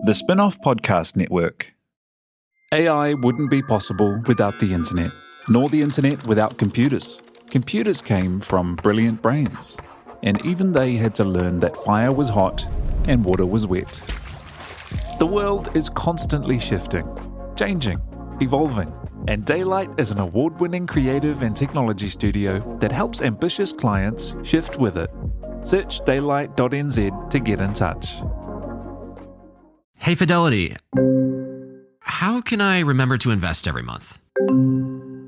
The Spin-off Podcast Network. AI wouldn't be possible without the internet, nor the internet without computers. Computers came from brilliant brains, and even they had to learn that fire was hot and water was wet. The world is constantly shifting, changing, evolving, and Daylight is an award-winning creative and technology studio that helps ambitious clients shift with it. Search daylight.nz to get in touch. Hey, Fidelity. How can I remember to invest every month?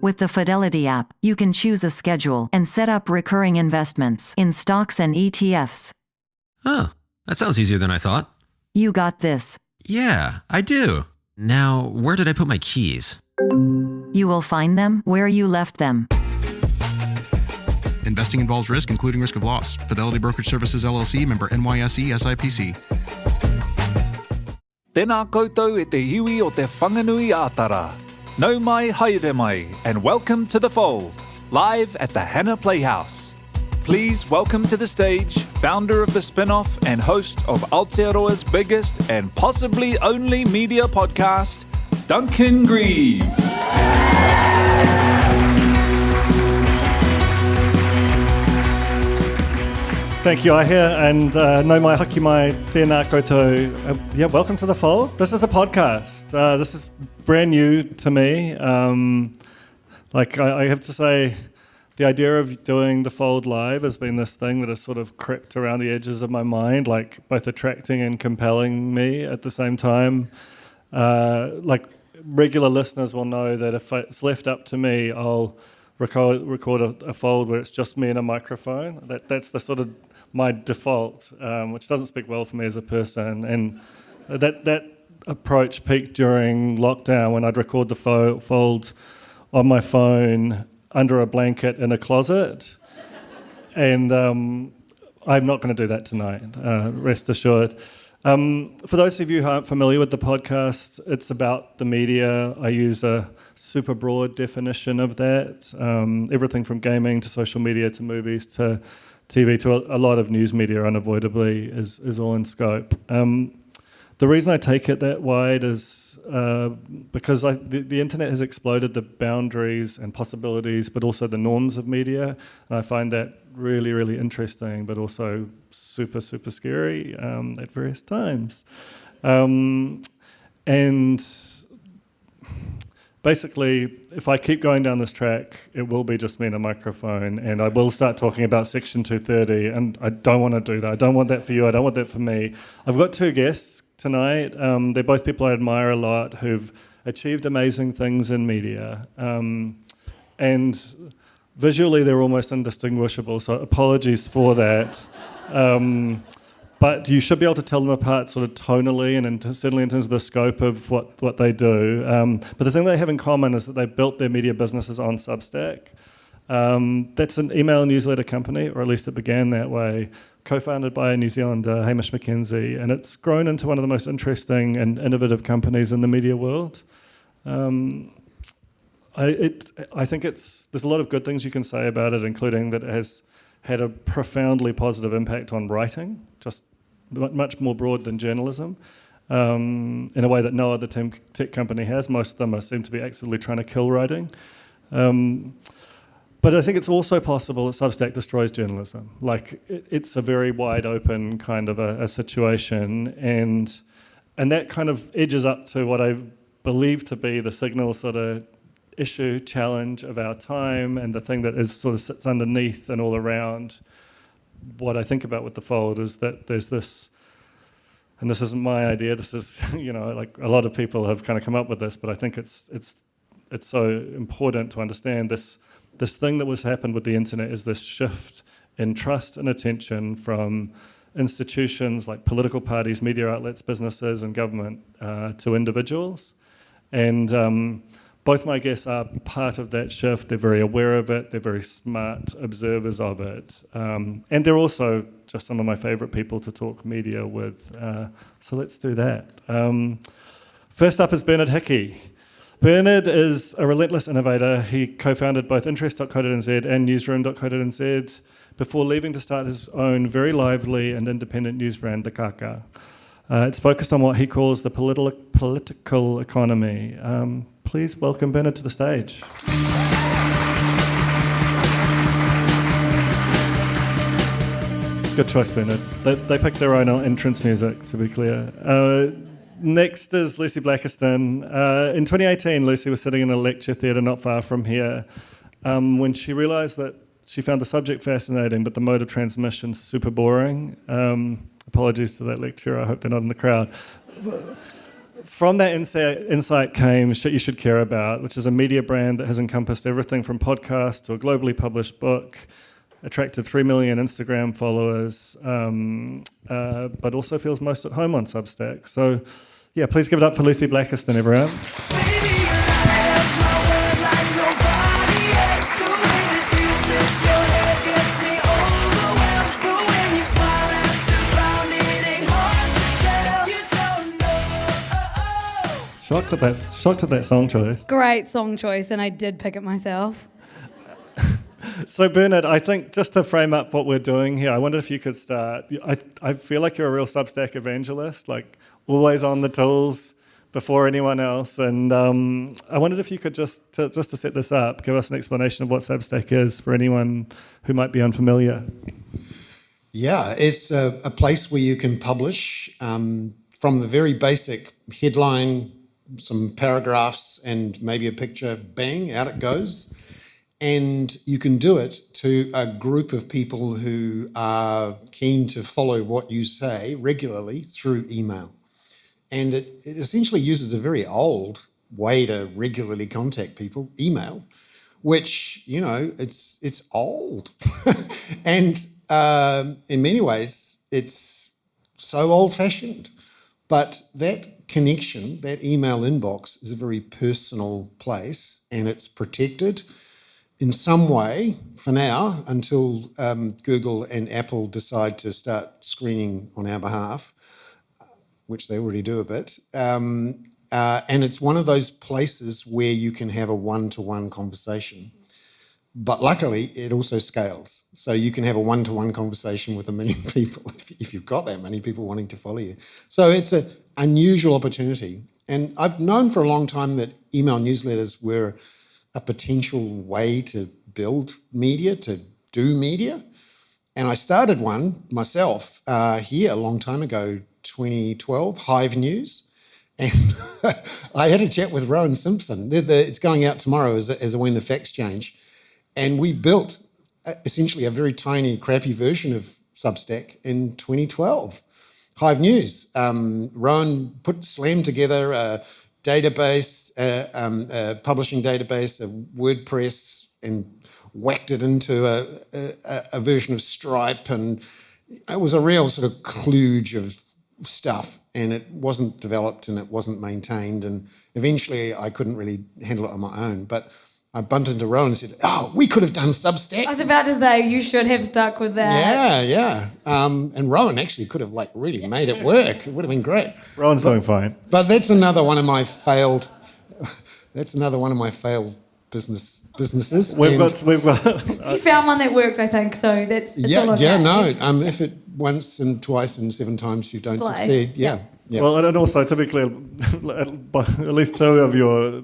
With the Fidelity app, you can choose a schedule and set up recurring investments in stocks and ETFs. Oh, that sounds easier than I thought. You got this. Yeah, I do. Now, where did I put my keys? You will find them where you left them. Investing involves risk, including risk of loss. Fidelity Brokerage Services, LLC, member NYSE, SIPC. Tēnā koutou e te hiwi o te whanganui ātara. Nau mai, haere mai, and welcome to The Fold, live at the Hannah Playhouse. Please welcome to the stage, founder of the spin-off and host of Aotearoa's biggest and possibly only media podcast, Duncan Greive. Thank you, Ahia, and no mai haki mai tēnā koutou. Welcome to The Fold. This is a podcast. This is brand new to me. I have to say, the idea of doing The Fold live has been this thing that has sort of crept around the edges of my mind, like both attracting and compelling me at the same time. Regular listeners will know that if it's left up to me, I'll record a fold where it's just me and a microphone. That's the sort of my default, which doesn't speak well for me as a person. And that approach peaked during lockdown when I'd record the fold on my phone under a blanket in a closet. And I'm not going to do that tonight, rest assured. For those of you who aren't familiar with the podcast, it's about the media. I use a super broad definition of that. Everything from gaming to social media to movies to TV to a lot of news media unavoidably is all in scope. The reason I take it that wide is because the internet has exploded the boundaries and possibilities, but also the norms of media. And I find that really, really interesting, but also super, super scary at various times. And basically, if I keep going down this track, it will be just me and a microphone, and I will start talking about Section 230, and I don't want to do that. I don't want that for you. I don't want that for me. I've got two guests tonight. They're both people I admire a lot who've achieved amazing things in media. And visually, they're almost indistinguishable, so apologies for that. But you should be able to tell them apart sort of tonally and certainly in terms of the scope of what they do. But the thing they have in common is that they built their media businesses on Substack. That's an email newsletter company, or at least it began that way, co-founded by a New Zealander, Hamish McKenzie, and it's grown into one of the most interesting and innovative companies in the media world. I think there's a lot of good things you can say about it, including that it has had a profoundly positive impact on writing, just much more broad than journalism, in a way that no other tech company has. Most of them seem to be actively trying to kill writing. But I think it's also possible that Substack destroys journalism. It's a very wide open kind of a situation, and that kind of edges up to what I believe to be the signal sort of issue, challenge of our time, and the thing that is sort of sits underneath and all around what I think about with The Fold is that there's this, and this isn't my idea, this is, a lot of people have kind of come up with this, but I think it's so important to understand this thing that was happened with the internet is this shift in trust and attention from institutions like political parties, media outlets, businesses, and government to individuals. And both my guests are part of that shift. They're very aware of it. They're very smart observers of it. And they're also just some of my favorite people to talk media with. So let's do that. First up is Bernard Hickey. Bernard is a relentless innovator. He co-founded both interest.co.nz and newsroom.co.nz before leaving to start his own very lively and independent news brand, the Kākā. It's focused on what he calls the political economy. Please welcome Bernard to the stage. Good choice, Bernard. They picked their own entrance music, to be clear. Next is Lucy Blakiston. In 2018, Lucy was sitting in a lecture theatre not far from here when she realised that she found the subject fascinating, but the mode of transmission super boring. Apologies to that lecturer, I hope they're not in the crowd. From that insight came Shit You Should Care About, which is a media brand that has encompassed everything from podcasts to a globally published book, attracted 3 million Instagram followers, but also feels most at home on Substack. So, yeah, please give it up for Lucy Blakiston, everyone. Shocked at that song choice. Great song choice, and I did pick it myself. So Bernard, I think just to frame up what we're doing here, I wonder if you could start. I feel like you're a real Substack evangelist, like always on the tools before anyone else. And I wondered if you could just to set this up, give us an explanation of what Substack is for anyone who might be unfamiliar. Yeah, it's a place where you can publish from the very basic headline, some paragraphs and maybe a picture, bang, out it goes. And you can do it to a group of people who are keen to follow what you say regularly through email. And it essentially uses a very old way to regularly contact people, email, which, you know, it's old. And in many ways, it's so old-fashioned. But that connection, that email inbox is a very personal place, and it's protected in some way for now until Google and Apple decide to start screening on our behalf, which they already do a bit. And it's one of those places where you can have a one-to-one conversation. But luckily, it also scales. So you can have a one-to-one conversation with 1 million people if you've got that many people wanting to follow you. So it's an unusual opportunity. And I've known for a long time that email newsletters were a potential way to build media, to do media. And I started one myself here a long time ago, 2012, Hive News. And I had a chat with Rowan Simpson. It's going out tomorrow as when the facts change. And we built essentially a very tiny, crappy version of Substack in 2012. Hive News. Rowan slammed together a database, a publishing database, a WordPress, and whacked it into a version of Stripe. And it was a real sort of kludge of stuff. And it wasn't developed and it wasn't maintained. And eventually I couldn't really handle it on my own. But I bumped into Rowan and said, "Oh, we could have done Substack." I was about to say, you should have stuck with that. Yeah. And Rowan actually could have really made it work. It would have been great. Rowan's doing fine. But that's another one of my failed businesses. We've got. You found one that worked, I think, so it's all okay. Yeah, no. If it once and twice and 7 times you don't succeed, yeah. Well, and also, to be clear, at least 2 of your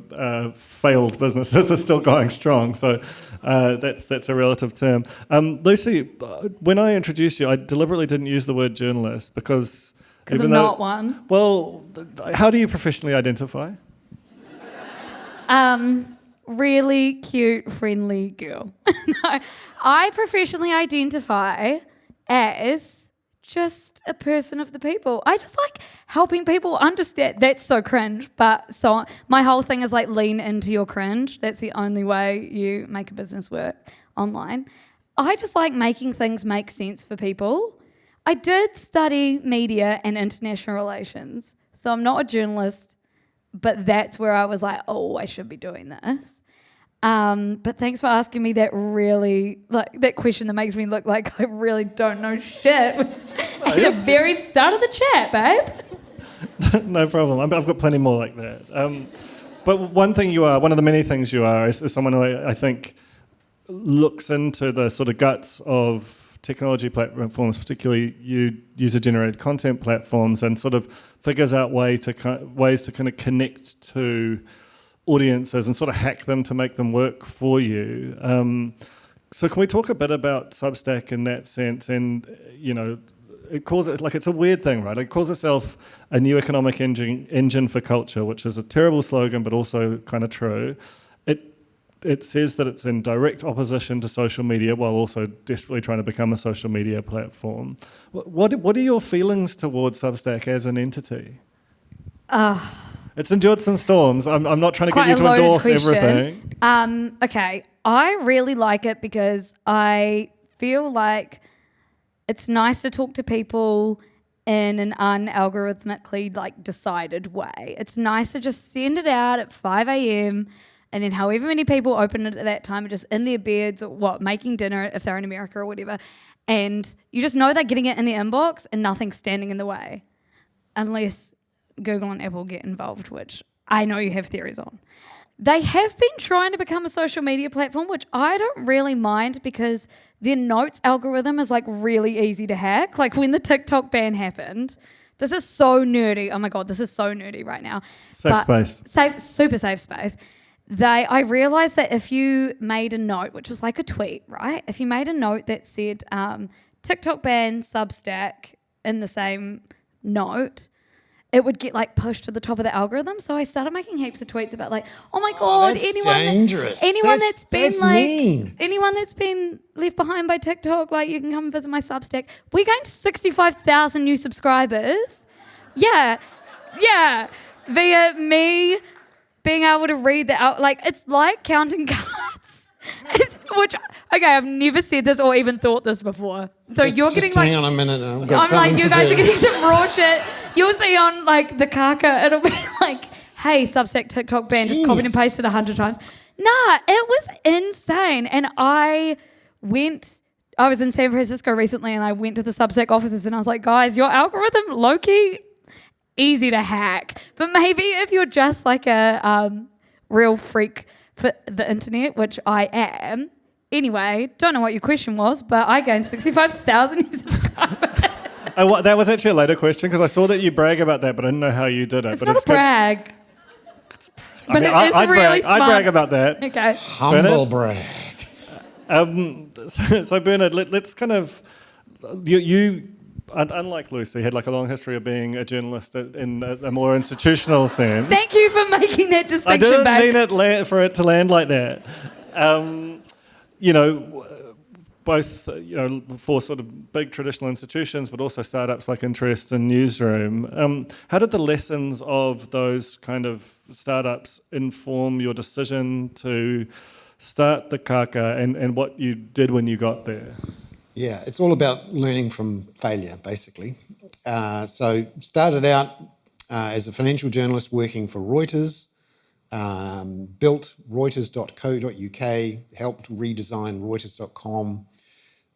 failed businesses are still going strong. So that's a relative term. Lucy, when I introduced you, I deliberately didn't use the word journalist because I'm not one. Well, how do you professionally identify? Really cute, friendly girl. No, I professionally identify as just a person of the people. I just like helping people understand. That's so cringe, but so my whole thing is lean into your cringe. That's the only way you make a business work online. I just like making things make sense for people. I did study media and international relations, so I'm not a journalist, but that's where I was like, oh, I should be doing this. But thanks for asking me that really, that question that makes me look like I really don't know shit at the very start of the chat, babe. No problem. I've got plenty more like that. But one thing you are, one of the many things you are, is someone who I think looks into the sort of guts of technology platforms, particularly user-generated content platforms, and sort of figures out ways to kind of connect to audiences and sort of hack them to make them work for you. So can we talk a bit about Substack in that sense? And, it calls it, like, it's a weird thing, right? It calls itself a new economic engine for culture, which is a terrible slogan, but also kind of true. It says that it's in direct opposition to social media while also desperately trying to become a social media platform. What are your feelings towards Substack as an entity? It's endured some storms. I'm not trying to get you to endorse everything. Okay, I really like it because I feel like it's nice to talk to people in an unalgorithmically decided way. It's nice to just send it out at 5 a.m. and then however many people open it at that time are just in their beds or making dinner if they're in America or whatever. And you just know they're getting it in their inbox and nothing's standing in the way. Unless Google and Apple get involved, which I know you have theories on. They have been trying to become a social media platform, which I don't really mind because their notes algorithm is really easy to hack. Like when the TikTok ban happened, this is so nerdy. Oh my God, this is so nerdy right now. Super safe space. I realised that if you made a note, which was like a tweet, right? If you made a note that said TikTok ban Substack in the same note, it would get pushed to the top of the algorithm. So I started making heaps of tweets about oh my God, that's dangerous. Anyone that's been mean. anyone that's been left behind by TikTok, you can come and visit my Substack. We gained 65,000 new subscribers. Yeah. Via me being able to read that out. It's like counting cards. I've never said this or even thought this before. So you're getting hang on a minute. I've got I'm something you to guys do. are getting some raw shit. You'll see on the Kākā, it'll be hey, Substack TikTok ban, just copied and pasted 100 times. Nah, it was insane. And I was in San Francisco recently and I went to the Substack offices and I was like, guys, your algorithm, low-key, easy to hack. But maybe if you're just a real freak for the internet, which I am. Anyway, don't know what your question was, but I gained 65,000 new subscribers. That was actually a later question because I saw that you brag about that, but I didn't know how you did it. It's not a brag. But I'd really smart. I'd brag about that. Okay. Humble brag. So Bernard, let's kind of you. Unlike Lucy, had a long history of being a journalist in a more institutional sense. Thank you for making that distinction, I didn't babe. mean for it to land like that. Both for sort of big traditional institutions, but also startups like Interest and Newsroom. How did the lessons of those kind of startups inform your decision to start the Kākā and what you did when you got there? Yeah, it's all about learning from failure, basically. So started out as a financial journalist working for Reuters, built Reuters.co.uk, helped redesign Reuters.com.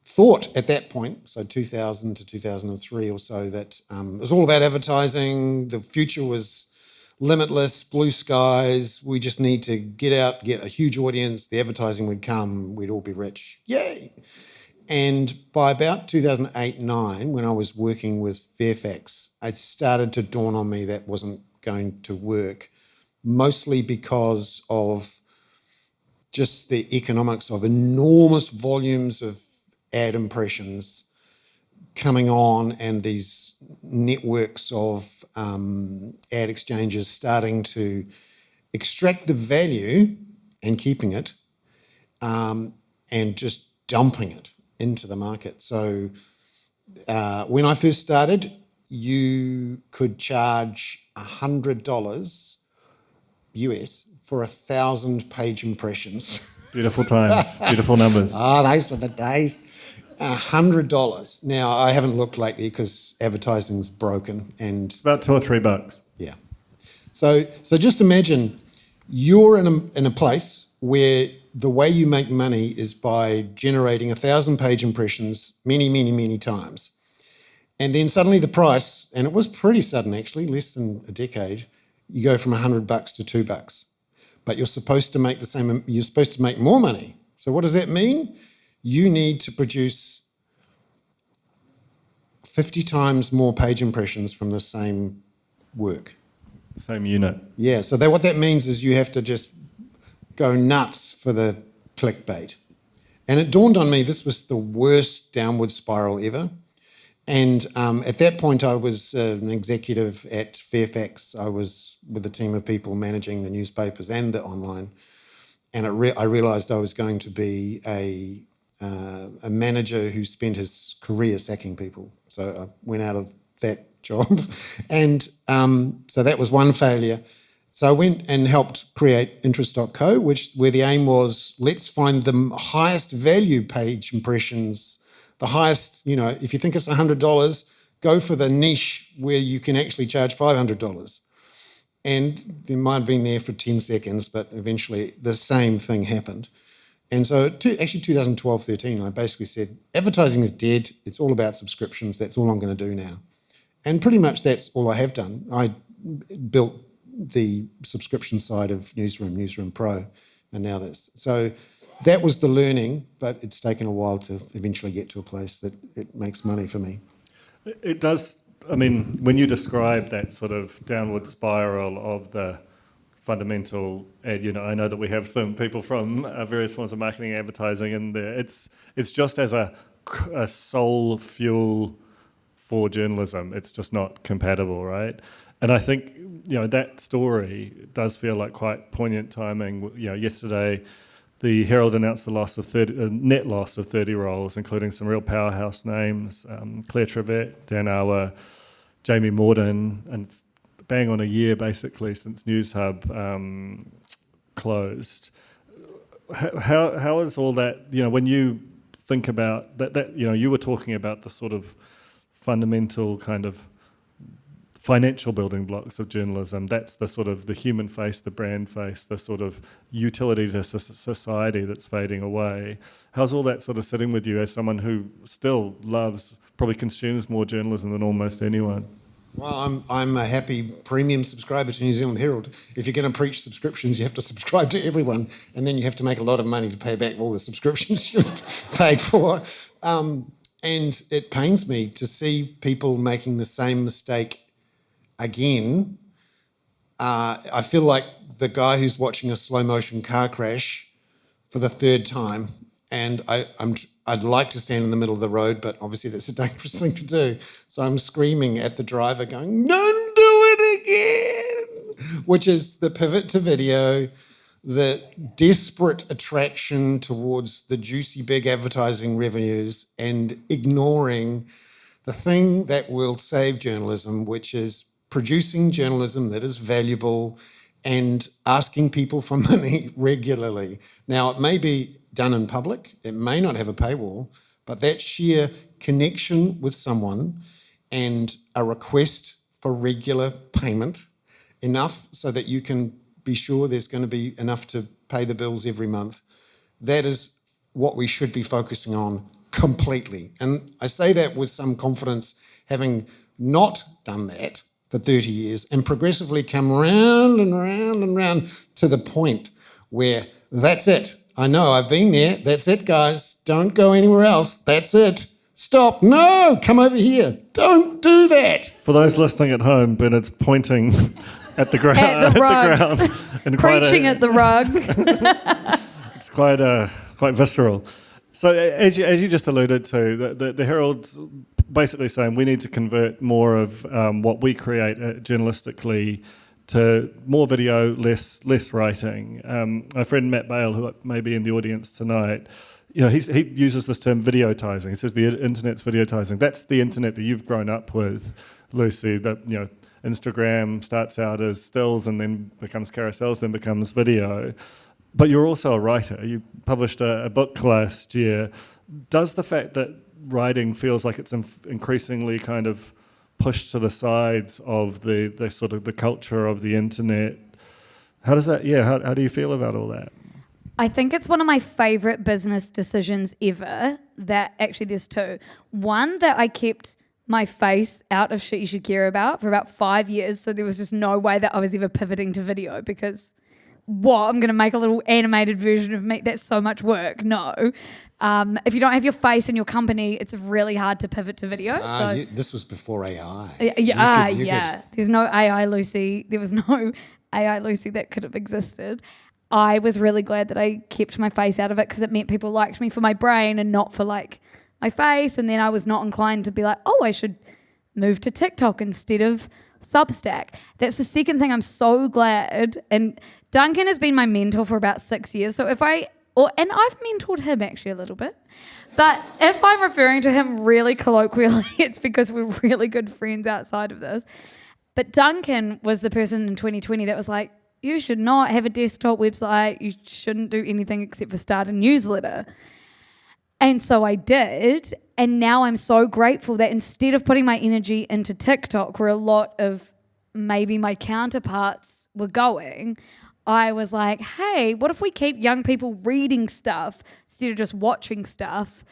Thought at that point, so 2000 to 2003 or so, that it was all about advertising. The future was limitless, blue skies. We just need to get out, get a huge audience. The advertising would come. We'd all be rich. Yay! And by about 2008-09, when I was working with Fairfax, it started to dawn on me that wasn't going to work, mostly because of just the economics of enormous volumes of ad impressions coming on and these networks of ad exchanges starting to extract the value and keeping it and just dumping it into the market. So when I first started, you could charge $100 US for 1,000 page impressions. Beautiful times, beautiful numbers. Those were the days. $100. Now, I haven't looked lately because advertising's broken and... It's about $2 or $3. Yeah. So just imagine you're in a place where the way you make money is by generating 1,000 page impressions many, many, many times. And then suddenly the price, and it was pretty sudden actually, less than a decade, you go from $100 to $2. But you're supposed to make you're supposed to make more money. So what does that mean? You need to produce 50 times more page impressions from the same work. Same unit. Yeah, so what that means is you have to just go nuts for the clickbait. And it dawned on me this was the worst downward spiral ever. And at that point, I was an executive at Fairfax. I was with a team of people managing the newspapers and the online. And I realised I was going to be a manager who spent his career sacking people. So I went out of that job. And so that was one failure. So I went and helped create Interest.co, where the aim was, let's find the highest value page impressions, the highest, if you think it's $100, go for the niche where you can actually charge $500. And they might have been there for 10 seconds, but eventually the same thing happened. And so actually 2012-13, I basically said, advertising is dead. It's all about subscriptions. That's all I'm going to do now. And pretty much that's all I have done. I built the subscription side of Newsroom Pro, and now so that was the learning, but it's taken a while to eventually get to a place that it makes money for me. It does. I mean, when you describe that sort of downward spiral of the fundamental ad, I know that we have some people from various forms of marketing and advertising in there. It's just as a sole fuel for journalism, it's just not compatible, right? And I think, that story does feel like quite poignant timing. Yesterday, the Herald announced the net loss of 30 roles, including some real powerhouse names, Claire Trevett, Dan Awa, Jamie Morden, and it's bang on a year, basically, since NewsHub closed. How is all that, when you think about that, you were talking about the sort of fundamental kind of financial building blocks of journalism. That's the sort of the human face, the brand face, the sort of utility to society that's fading away. How's all that sort of sitting with you as someone who still probably consumes more journalism than almost anyone? Well, I'm a happy premium subscriber to New Zealand Herald. If you're going to preach subscriptions, you have to subscribe to everyone, and then you have to make a lot of money to pay back all the subscriptions you've paid for. And it pains me to see people making the same mistake again. I feel like the guy who's watching a slow motion car crash for the third time, and I'd like to stand in the middle of the road, but obviously that's a dangerous thing to do. So I'm screaming at the driver going, don't do it again, which is the pivot to video, the desperate attraction towards the juicy big advertising revenues and ignoring the thing that will save journalism, which is producing journalism that is valuable and asking people for money regularly. Now, it may be done in public, it may not have a paywall, but that sheer connection with someone and a request for regular payment, enough so that you can be sure there's going to be enough to pay the bills every month, that is what we should be focusing on completely. And I say that with some confidence, having not done that for 30 years and progressively come round and round and round to the point where that's it. I know, I've been there. That's it, guys. Don't go anywhere else. That's it. Stop. No, come over here. Don't do that. For those listening at home, Bernard's pointing at the ground. At the rug. And Preaching at the rug. It's quite visceral. So as you just alluded to, the Herald's basically saying we need to convert more of what we create journalistically to more video, less writing. My friend Matt Bale, who may be in the audience tonight, he uses this term videotising. He says the internet's videotising. That's the internet that you've grown up with, Lucy. That Instagram starts out as stills and then becomes carousels, then becomes video. But you're also a writer. You published a book last year. Does the fact that writing feels like it's increasingly kind of pushed to the sides of the sort of the culture of the internet, how does that? How do you feel about all that? I think it's one of my favourite business decisions ever. That actually, there's two. One, that I kept my face out of shit you should care about for about 5 years, so there was just no way that I was ever pivoting to video because what, I'm going to make a little animated version of me. That's so much work. No. If you don't have your face in your company, it's really hard to pivot to video. This was before AI. Yeah. There's no AI Lucy. There was no AI Lucy that could have existed. I was really glad that I kept my face out of it because it meant people liked me for my brain and not for like my face. And then I was not inclined to be like, oh, I should move to TikTok instead of Substack. That's the second thing I'm so glad. And Duncan has been my mentor for about 6 years. So and I've mentored him actually a little bit. But if I'm referring to him really colloquially, it's because we're really good friends outside of this. But Duncan was the person in 2020 that was like, you should not have a desktop website. You shouldn't do anything except for start a newsletter. And so I did. And now I'm so grateful that instead of putting my energy into TikTok, where a lot of maybe my counterparts were going, I was like, hey, what if we keep young people reading stuff instead of just watching stuff?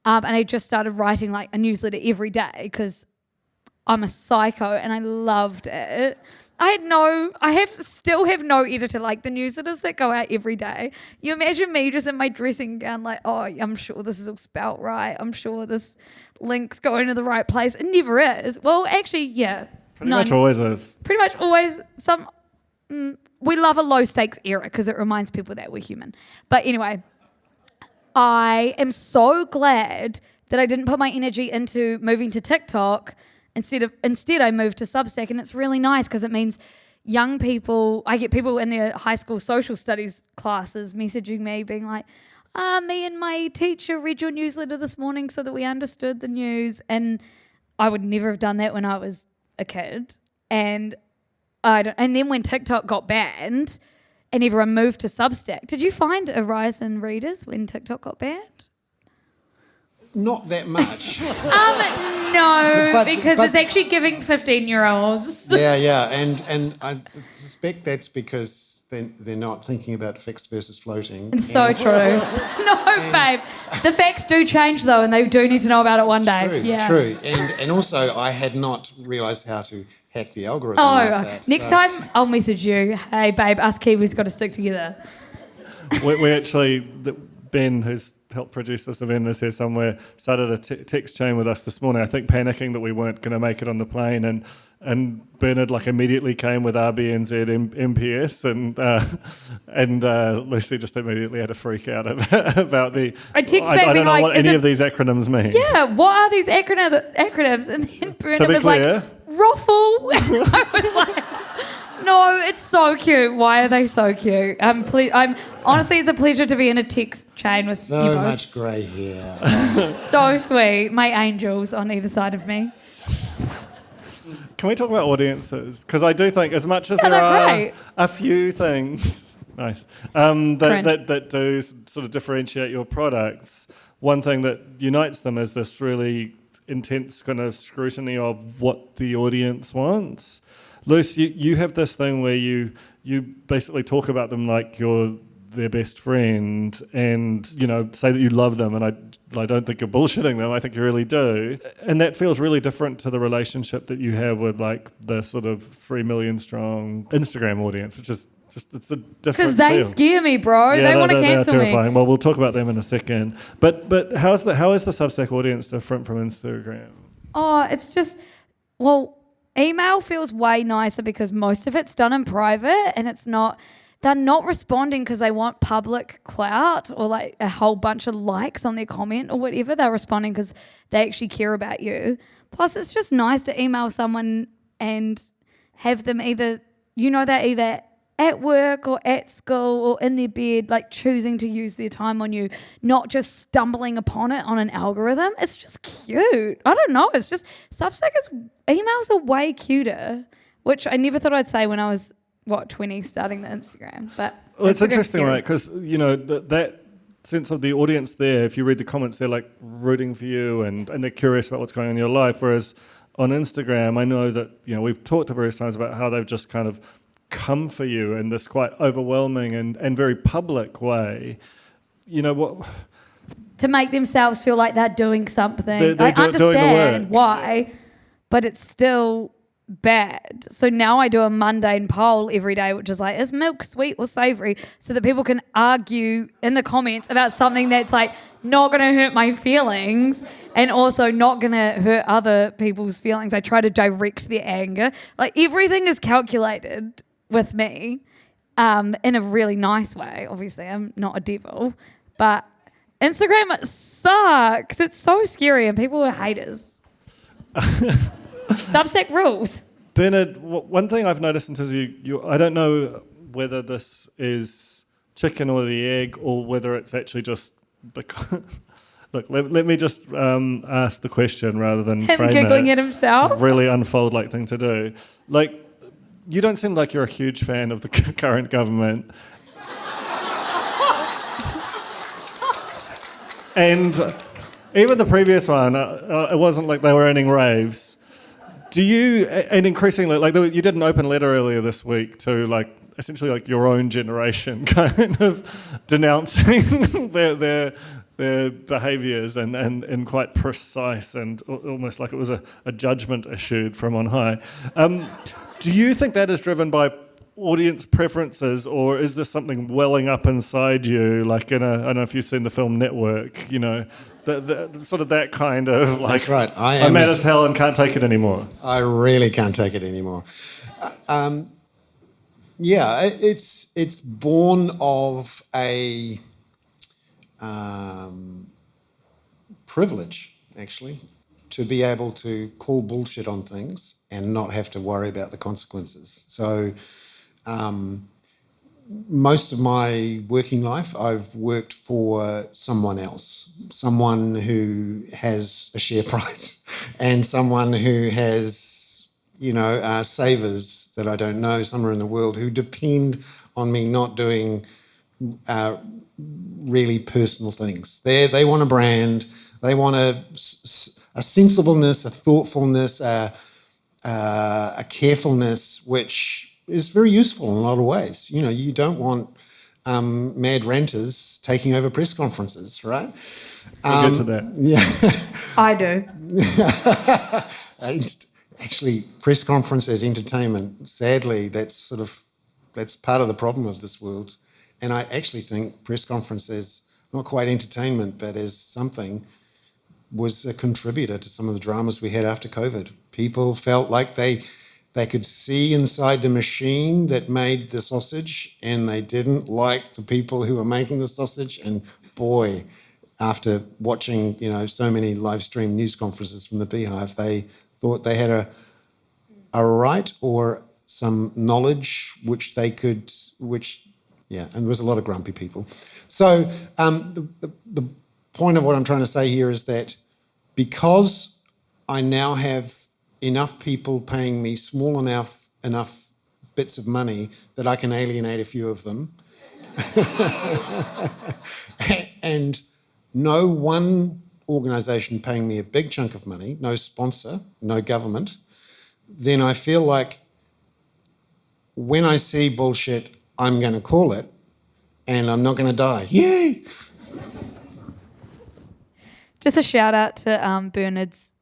And I just started writing like a newsletter every day because I'm a psycho and I loved it. I still have no editor, like the newsletters that go out every day. You imagine me just in my dressing gown like, oh, I'm sure this is all spelt right. I'm sure this link's going to the right place. It never is. Well, actually, yeah. Pretty much always is. Pretty much always we love a low stakes error because it reminds people that we're human. But anyway, I am so glad that I didn't put my energy into moving to TikTok. Instead, I moved to Substack, and it's really nice because it means young people. I get people in their high school social studies classes messaging me, being like, "Me and my teacher read your newsletter this morning so that we understood the news." And I would never have done that when I was a kid. And then when TikTok got banned, and everyone moved to Substack, did you find a rise in readers when TikTok got banned? Not that much. No, because it's actually giving 15-year-olds. Yeah, and I suspect that's because they're not thinking about fixed versus floating. It's so true. Babe. The facts do change though, and they do need to know about it one day. True. And also, I had not realised how to hack the algorithm like that. Next time, I'll message you. Hey, babe, us Kiwis got to stick together. we actually, Ben, who's helped produce this event, is here somewhere, started a text chain with us this morning, I think panicking that we weren't going to make it on the plane, and Bernard immediately came with RBNZ MPS, and Lucy just immediately had a freak out about the... I text I back don't know like, what any of these acronyms mean. Yeah, what are these acronyms? And then Bernard was clear, like, ruffle. I was like... No, it's so cute. Why are they so cute? Honestly, it's a pleasure to be in a text chain with so Evo. much grey hair. So sweet. My angels on either side of me. Can we talk about audiences? Because I do think, as much as there are a few things, nice, that do sort of differentiate your products, one thing that unites them is this really intense kind of scrutiny of what the audience wants. Luce, you have this thing where you basically talk about them like you're their best friend, and say that you love them, and I don't think you're bullshitting them. I think you really do, and that feels really different to the relationship that you have with the sort of 3 million strong Instagram audience, which is just it's a different. Because they scare me, bro. Yeah, they want to cancel me. They're terrifying. Well, we'll talk about them in a second. But how is the Substack audience different from Instagram? Oh, it's just email feels way nicer because most of it's done in private, and they're not responding because they want public clout or a whole bunch of likes on their comment or whatever. They're responding because they actually care about you. Plus, it's just nice to email someone and have them either at work or at school or in their bed, choosing to use their time on you, not just stumbling upon it on an algorithm. It's just cute. I don't know. It's just Substackers emails are way cuter, which I never thought I'd say when I was 20 starting the Instagram. But it's interesting, right? Because that sense of the audience there. If you read the comments, they're rooting for you and they're curious about what's going on in your life. Whereas on Instagram, I know that we've talked at various times about how they've just kind of come for you in this quite overwhelming and very public way. To make themselves feel like they're doing something. They're I understand doing the work. why, but it's still bad. So now I do a mundane poll every day, which is like, is milk sweet or savory? So that people can argue in the comments about something that's like not going to hurt my feelings and also not going to hurt other people's feelings. I try to direct their anger. Like everything is calculated with me in a really nice way. Obviously, I'm not a devil, but Instagram sucks. It's so scary and people are haters. Substack rules. Bernard, one thing I've noticed in terms of you, I don't know whether this is chicken or the egg or whether it's actually just because... Look, let me just ask the question rather than Him frame giggling it. at himself. It's a really unfold-like thing to do. Like, you don't seem like you're a huge fan of the current government. And even the previous one, it wasn't like they were earning raves. Do you, and increasingly, like you did an open letter earlier this week to like essentially like your own generation kind of denouncing their behaviours and quite precise and almost like it was a judgment issued from on high. Do you think that is driven by audience preferences, or is this something welling up inside you, like I don't know if you've seen the film Network, you know, the sort of that kind of like, That's right. I'm mad as hell and can't take it anymore. I really can't take it anymore. Yeah, it's born of a privilege, actually, to be able to call bullshit on things and not have to worry about the consequences. So most of my working life, I've worked for someone else, someone who has a share price and someone who has, you know, savers that I don't know somewhere in the world who depend on me not doing really personal things. They want a brand, they want a sensibleness, a thoughtfulness, a carefulness, which is very useful in a lot of ways. You know, you don't want mad ranters taking over press conferences, right? We'll get to that. Yeah. I do. Actually, press conference as entertainment, sadly, that's part of the problem of this world. And I actually think press conference as not quite entertainment, but as something was a contributor to some of the dramas we had after COVID. People felt like they could see inside the machine that made the sausage, and they didn't like the people who were making the sausage. And boy, after watching, you know, so many live stream news conferences from the Beehive, they thought they had a right or some knowledge and there was a lot of grumpy people. So the point of what I'm trying to say here is that because I now have enough people paying me small enough bits of money that I can alienate a few of them, and no one organisation paying me a big chunk of money, no sponsor, no government, then I feel like when I see bullshit, I'm going to call it, and I'm not going to die. Yay! Just a shout out to Bernard's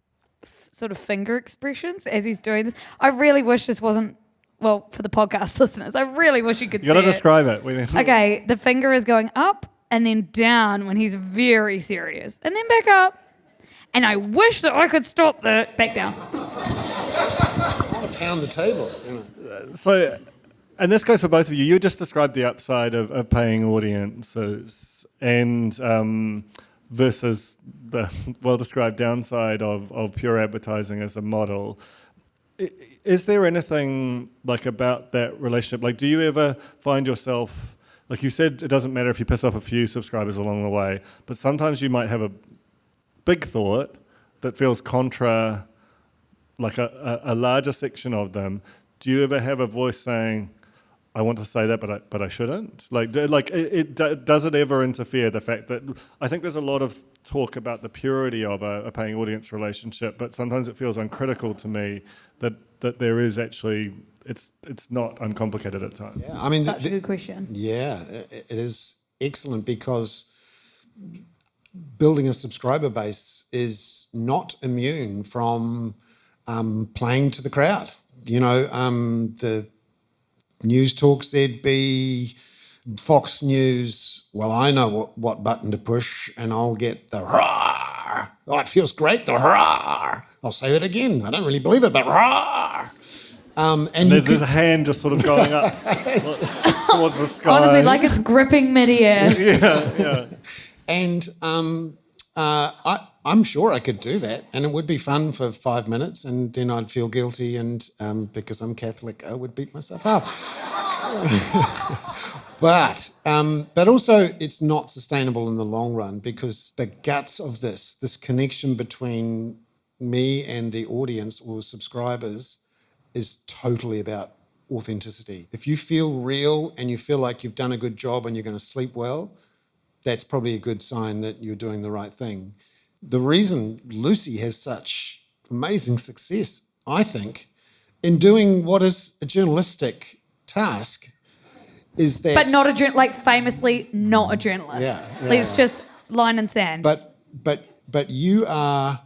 sort of finger expressions as he's doing this. I really wish this wasn't, well, for the podcast listeners, I really wish you could see it. You got to describe it. Okay, the finger is going up and then down when he's very serious, and then back up. And I wish that I could stop the back down. I want to pound the table. You know. So, and this goes for both of you. You just described the upside of paying audiences and versus the well-described downside of pure advertising as a model. Is there anything like about that relationship? Like, do you ever find yourself, like you said, it doesn't matter if you piss off a few subscribers along the way, but sometimes you might have a big thought that feels contra, like a larger section of them. Do you ever have a voice saying, I want to say that, but I shouldn't? Does it ever interfere, the fact that I think there's a lot of talk about the purity of a paying audience relationship, but sometimes it feels uncritical to me that there is actually, it's not uncomplicated at times. Yeah, I mean, Such a good question. Yeah, it is excellent because building a subscriber base is not immune from playing to the crowd. the News Talk ZB, Fox News. Well, I know what button to push, and I'll get the roar. Oh, it feels great, the roar. I'll say it again. I don't really believe it, but roar. And there's a hand just sort of going up towards the sky. Honestly, like it's gripping midair. Yeah. And I'm sure I could do that, and it would be fun for 5 minutes, and then I'd feel guilty, and because I'm Catholic, I would beat myself up. But also it's not sustainable in the long run, because the guts of this connection between me and the audience or subscribers is totally about authenticity. If you feel real and you feel like you've done a good job and you're going to sleep well, that's probably a good sign that you're doing the right thing. The reason Lucy has such amazing success, I think, in doing what is a journalistic task is that... But not famously not a journalist. Yeah. Let's just line in sand. But you are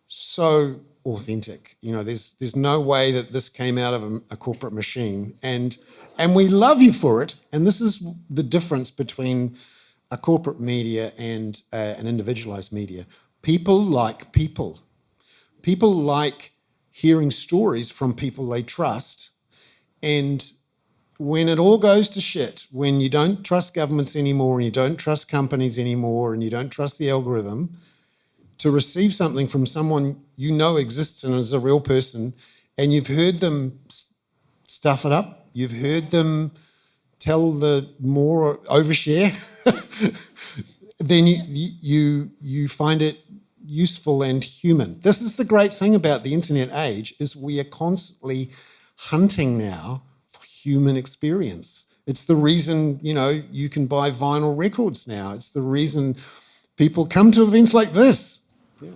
so authentic. There's no way that this came out of a corporate machine, and we love you for it. And this is the difference between a corporate media and an individualized media. People like people. People like hearing stories from people they trust. And when it all goes to shit, when you don't trust governments anymore and you don't trust companies anymore and you don't trust the algorithm, to receive something from someone you know exists and is a real person, and you've heard them stuff it up, you've heard them tell the more overshare, then you find it useful and human. This is the great thing about the internet age, is we are constantly hunting now for human experience. It's the reason, you can buy vinyl records now. It's the reason people come to events like this. Yeah.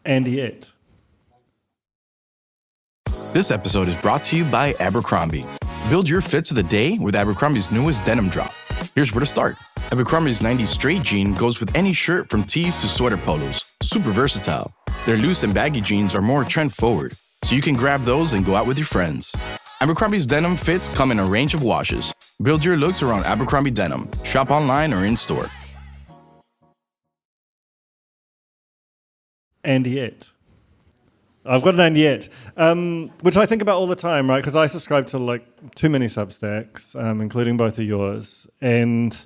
And yet. This episode is brought to you by Abercrombie. Build your fits of the day with Abercrombie's newest denim drop. Here's where to start. Abercrombie's 90s straight jean goes with any shirt from tees to sweater polos. Super versatile. Their loose and baggy jeans are more trend forward, so you can grab those and go out with your friends. Abercrombie's denim fits come in a range of washes. Build your looks around Abercrombie denim. Shop online or in store. And yet. I've got an and yet, which I think about all the time, right? Because I subscribe to too many Substacks, including both of yours. And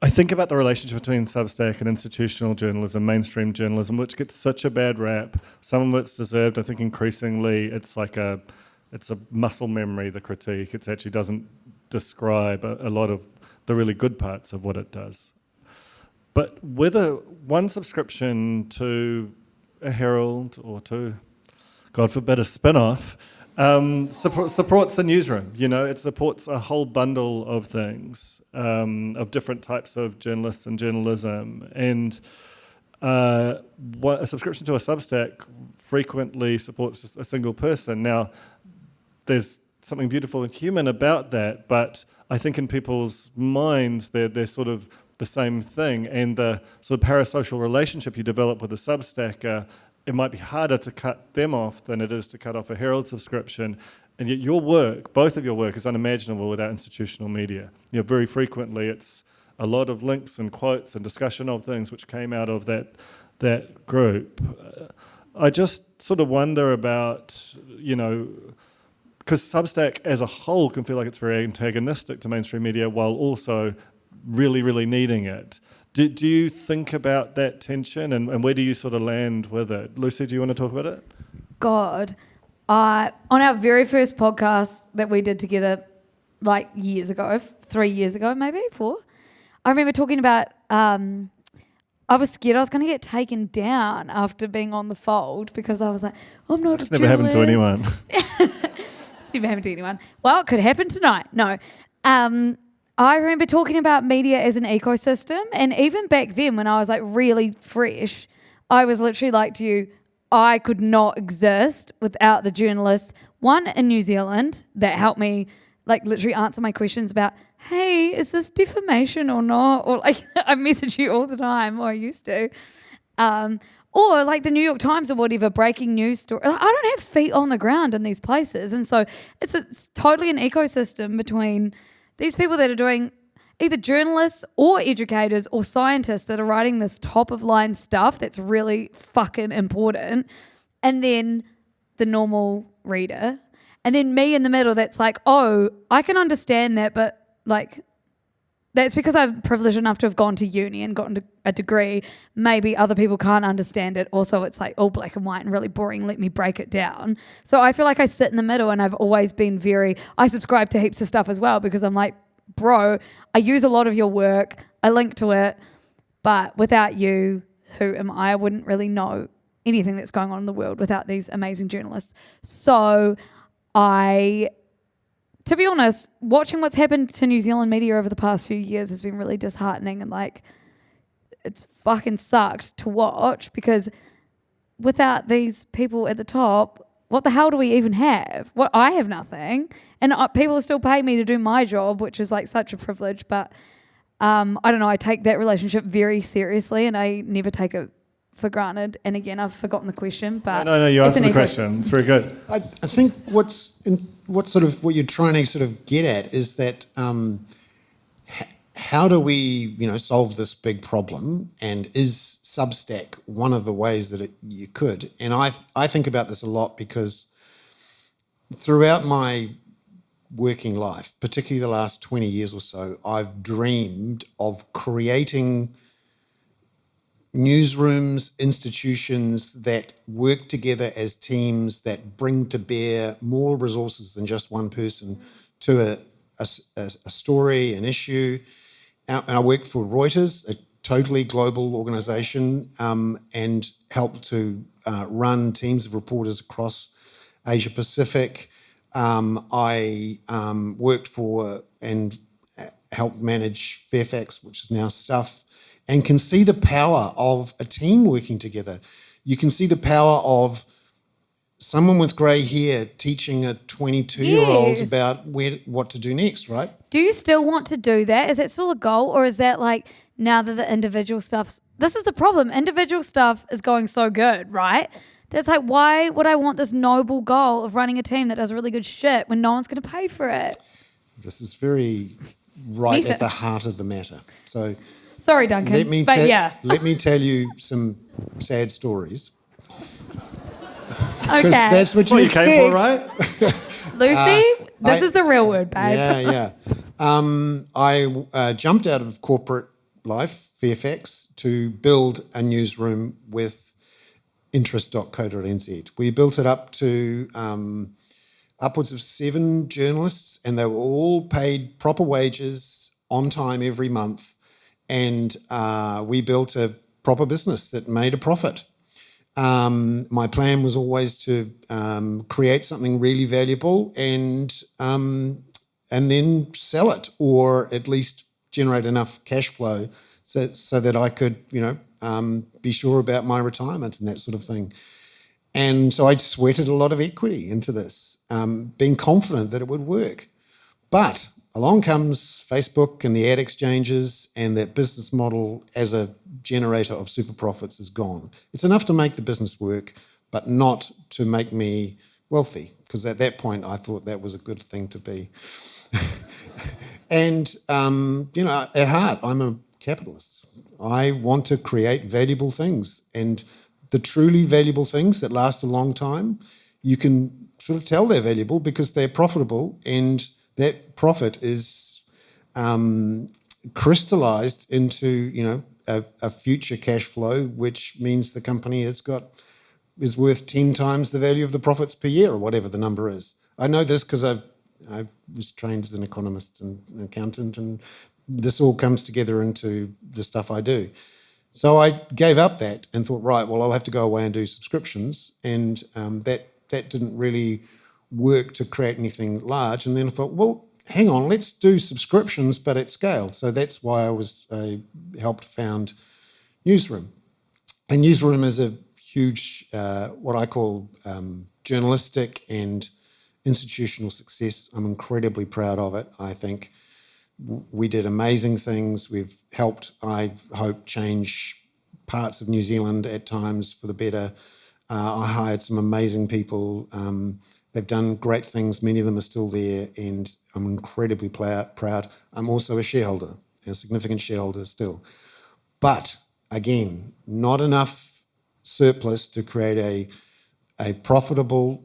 I think about the relationship between Substack and institutional journalism, mainstream journalism, which gets such a bad rap. Some of it's deserved. I think increasingly it's a muscle memory, the critique. It actually doesn't describe a lot of the really good parts of what it does. But whether one subscription to a Herald or to, God forbid, a spin-off, supports a newsroom. It supports a whole bundle of things, of different types of journalists and journalism. And a subscription to a Substack frequently supports a single person. Now, there's something beautiful and human about that, but I think in people's minds they're sort of the same thing, and the sort of parasocial relationship you develop with a Substacker, it might be harder to cut them off than it is to cut off a Herald subscription. And yet your work, both of your work, is unimaginable without institutional media. Very frequently it's a lot of links and quotes and discussion of things which came out of that group. I just sort of wonder about, because Substack as a whole can feel like it's very antagonistic to mainstream media while also really, really needing it. Do you think about that tension, and where do you sort of land with it? Lucy, do you want to talk about it? God, on our very first podcast that we did together, years ago, 3 years ago, maybe 4, I remember talking about I was scared I was going to get taken down after being on the Fold, because I was like, I'm not It's a never happened to anyone. It's never happened to anyone. Well, it could happen tonight. No. I remember talking about media as an ecosystem, and even back then when I was really fresh, I was literally like to you, I could not exist without the journalists, one in New Zealand that helped me literally answer my questions about, hey, is this defamation or not? Or I message you all the time, or I used to. Or like the New York Times or whatever, breaking news story. I don't have feet on the ground in these places. And so it's totally an ecosystem between these people that are doing either journalists or educators or scientists that are writing this top of line stuff that's really fucking important. And then the normal reader. And then me in the middle that's like, oh, I can understand that, but like that's because I'm privileged enough to have gone to uni and gotten a degree. Maybe other people can't understand it. Also, it's like all black and white and really boring. Let me break it down. So I feel like I sit in the middle, and I've always been I subscribe to heaps of stuff as well because I'm like, bro, I use a lot of your work. I link to it. But without you, who am I? I wouldn't really know anything that's going on in the world without these amazing journalists. So to be honest, watching what's happened to New Zealand media over the past few years has been really disheartening, and like it's fucking sucked to watch because without these people at the top, what the hell do we even have? I have nothing, and people are still paying me to do my job, which is like such a privilege. But I don't know. I take that relationship very seriously, and I never take it for granted. And again, I've forgotten the question, but no, you answered the question. It's very good. I think what you're trying to sort of get at is that how do we solve this big problem, and is Substack one of the ways that you could? And I think about this a lot because throughout my working life, particularly the last 20 years or so, I've dreamed of creating newsrooms, institutions that work together as teams that bring to bear more resources than just one person to a story, an issue. And I work for Reuters, a totally global organisation, and help to run teams of reporters across Asia Pacific. I worked for and helped manage Fairfax, which is now Stuff, and can see the power of a team working together. You can see the power of someone with grey hair teaching a 22-year-old about what to do next, right? Do you still want to do that? Is that still a goal, or is that like now that the individual stuff's... This is the problem. Individual stuff is going so good, right? That's like, why would I want this noble goal of running a team that does really good shit when no one's going to pay for it? This is very right at the heart of the matter. So... Sorry, Duncan, let me tell you some sad stories. Okay. That's what you expect. Came for, right? Lucy, this is the real word, babe. Yeah. I jumped out of corporate life, Fairfax, to build a newsroom with interest.co.nz. We built it up to upwards of 7 journalists, and they were all paid proper wages on time every month. And we built a proper business that made a profit. My plan was always to create something really valuable and then sell it, or at least generate enough cash flow so that I could, be sure about my retirement and that sort of thing. And so I sweated a lot of equity into this, being confident that it would work. But along comes Facebook and the ad exchanges, and that business model as a generator of super profits is gone. It's enough to make the business work, but not to make me wealthy, because at that point I thought that was a good thing to be. And, at heart, I'm a capitalist. I want to create valuable things, and the truly valuable things that last a long time, you can sort of tell they're valuable because they're profitable, and that profit is crystallized into, a future cash flow, which means the company is worth 10 times the value of the profits per year, or whatever the number is. I know this because I was trained as an economist and an accountant, and this all comes together into the stuff I do. So I gave up that and thought, right, well, I'll have to go away and do subscriptions, and that didn't really work to create anything large. And then I thought, well, hang on, let's do subscriptions, but at scale. So that's why I helped found Newsroom. And Newsroom is a huge, what I call journalistic and institutional success. I'm incredibly proud of it. I think we did amazing things. We've helped, I hope, change parts of New Zealand at times for the better. I hired some amazing people. They've done great things. Many of them are still there, and I'm incredibly proud. I'm also a shareholder, a significant shareholder still. But again, not enough surplus to create a profitable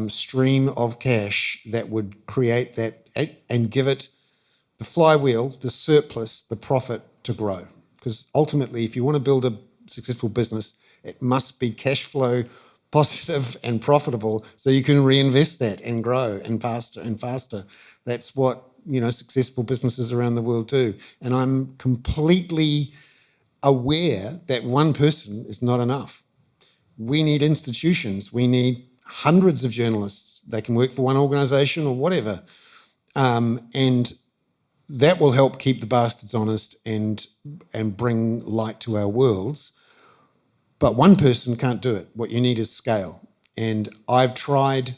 stream of cash that would create that and give it the flywheel, the surplus, the profit to grow. Because ultimately, if you want to build a successful business, it must be cash flow positive and profitable so you can reinvest that and grow and faster. That's what, successful businesses around the world do. And I'm completely aware that one person is not enough. We need institutions. We need hundreds of journalists. They can work for one organisation or whatever. And that will help keep the bastards honest and bring light to our worlds. But one person can't do it. What you need is scale. And I've tried